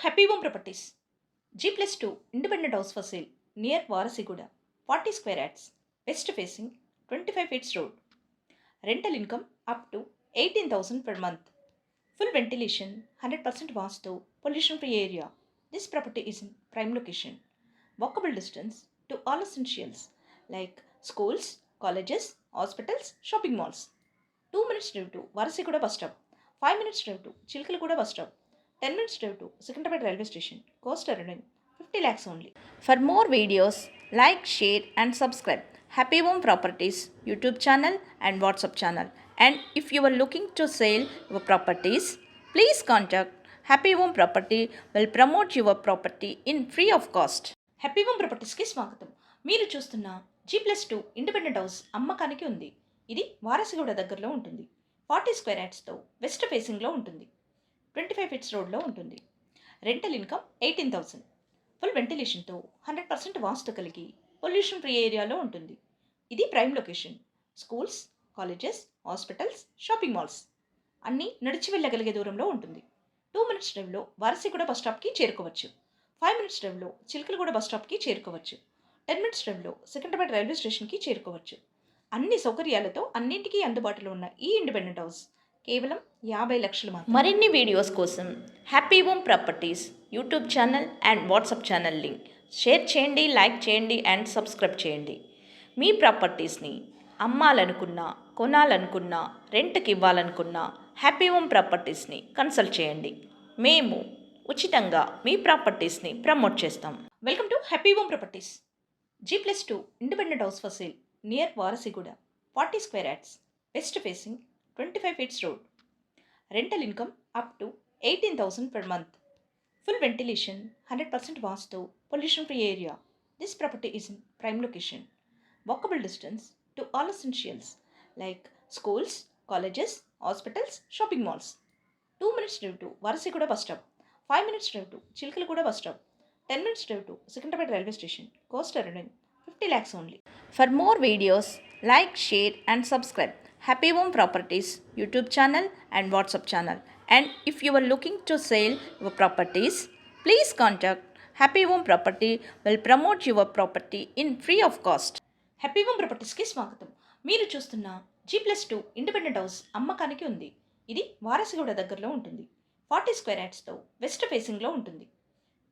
Happy Home Properties. G+2 independent house for sale near Varasiguda, 40 square yards, west facing, 25 feet road. Rental income up to 18,000 per month. Full ventilation, 100% vastu, pollution free area. This property is in prime location. Walkable distance to all essentials like schools, colleges, hospitals, shopping malls. 2 minutes drive to Varasiguda bus stop. 5 minutes drive to Chilkalagooda bus stop. 10 minutes drive to Secunderabad railway station. Cost around 50 lakhs only. For more videos, like, share and subscribe Happy Home Properties YouTube channel and WhatsApp channel. And if you are looking to sell your properties, please contact Happy Home Property will promote your property in free of cost. Happy Home ప్రాపర్టీస్కి స్వాగతం. మీరు చూస్తున్న G+2 independent house అమ్మకానికి ఉంది. ఇది వారసిగూడ దగ్గరలో ఉంటుంది. 40 square యార్డ్స్తో west ఫేసింగ్లో ఉంటుంది. 25 ఫీట్స్ రోడ్లో ఉంటుంది. Rental income 18,000. ఫుల్ వెంటిలేషన్తో 100% వాస్తు కలిగి పొల్యూషన్ ఫ్రీ ఏరియాలో ఉంటుంది. ఇది prime location. Schools, colleges, hospitals, shopping malls అన్నీ నడిచి వెళ్ళగలిగే దూరంలో ఉంటుంది. 2 మినిట్స్ డ్రైవ్లో వారసిగూడ బస్ స్టాప్కి చేరుకోవచ్చు. 5 మినిట్స్ డ్రైవ్లో చిలకలగూడ బస్ స్టాప్కి చేరుకోవచ్చు. 10 మినిట్స్ డ్రైవ్లో సికింద్రాబాద్ రైల్వే స్టేషన్కి చేరుకోవచ్చు. అన్ని సౌకర్యాలతో అన్నింటికీ అందుబాటులో ఉన్న ఈ ఇండిపెండెంట్ హౌస్ కేవలం 50 లక్షలు మాత్రమే. మరిన్ని వీడియోస్ కోసం Happy Home Properties YouTube channel and WhatsApp channel link share చేయండి, లైక్ చేయండి అండ్ సబ్స్క్రైబ్ చేయండి. మీ ప్రాపర్టీస్ని అమ్మాలనుకున్నా, కొనాలనుకున్నా, రెంట్కి ఇవ్వాలనుకున్నా హ్యాపీ హోమ్ ప్రాపర్టీస్ని కన్సల్ట్ చేయండి. మేము ఉచితంగా మీ ప్రాపర్టీస్ని ప్రమోట్ చేస్తాం. Welcome to Happy Home Properties. G+2 independent house for sale near Varasiguda, 40 square yards, west facing, 25 feets road. Rental income up to 18,000 per month. Full ventilation, 100% vastu, pollution free area. This property is in prime location. Walkable distance to all essentials like schools, colleges, hospitals, shopping malls. 2 minutes drive to Varasiguda bus stop. 5 minutes drive to Chilkalagooda bus stop. 10 minutes drive to Secunderabad railway station. Cost around 50 lakhs only. For more videos, like, share and subscribe Happy Home Properties YouTube channel and WhatsApp channel. And if you are looking to sell your properties, please contact Happy Home Property will promote your property in free of cost. Happy Home ప్రాపర్టీస్కి స్వాగతం. మీరు చూస్తున్న G+2 independent house అమ్మకానికి ఉంది. ఇది వారసిగూడ దగ్గరలో ఉంటుంది. 40 square యార్డ్స్తో west ఫేసింగ్లో ఉంటుంది.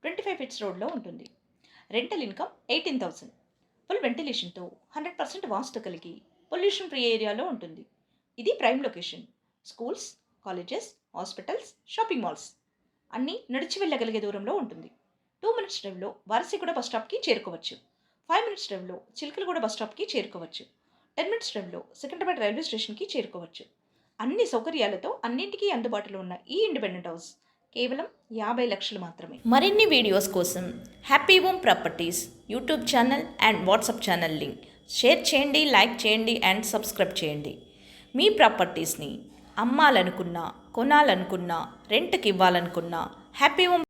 25 ఫీట్స్ రోడ్లో ఉంటుంది. Rental income 18,000. ఫుల్ వెంటిలేషన్తో 100% వాస్తు కలిగి పొల్యూషన్ ఫ్రీ ఏరియాలో ఉంటుంది. ఇది prime location. Schools, colleges, hospitals, shopping malls అన్నీ నడిచి వెళ్ళగలిగే దూరంలో ఉంటుంది. 2 మినిట్స్ డ్రైవ్లో వారసిగూడ బస్ స్టాప్కి చేరుకోవచ్చు. 5 మినిట్స్ డ్రైవ్లో చిలకలగూడ బస్ స్టాప్కి చేరుకోవచ్చు. 10 మినిట్స్ డ్రైవ్లో సికింద్రాబాద్ రైల్వే స్టేషన్కి చేరుకోవచ్చు. అన్ని సౌకర్యాలతో అన్నింటికీ అందుబాటులో ఉన్న ఈ ఇండిపెండెంట్ హౌస్ కేవలం 50 లక్షలు మాత్రమే. మరిన్ని వీడియోస్ కోసం Happy Home Properties YouTube channel and WhatsApp channel link share చేయండి, లైక్ చేయండి అండ్ సబ్స్క్రైబ్ చేయండి. మీ ప్రాపర్టీస్ని అమ్మాలనుకున్నా, కొనాలనుకున్నా, రెంట్కి ఇవ్వాలనుకున్నా హ్యాపీ హోమ్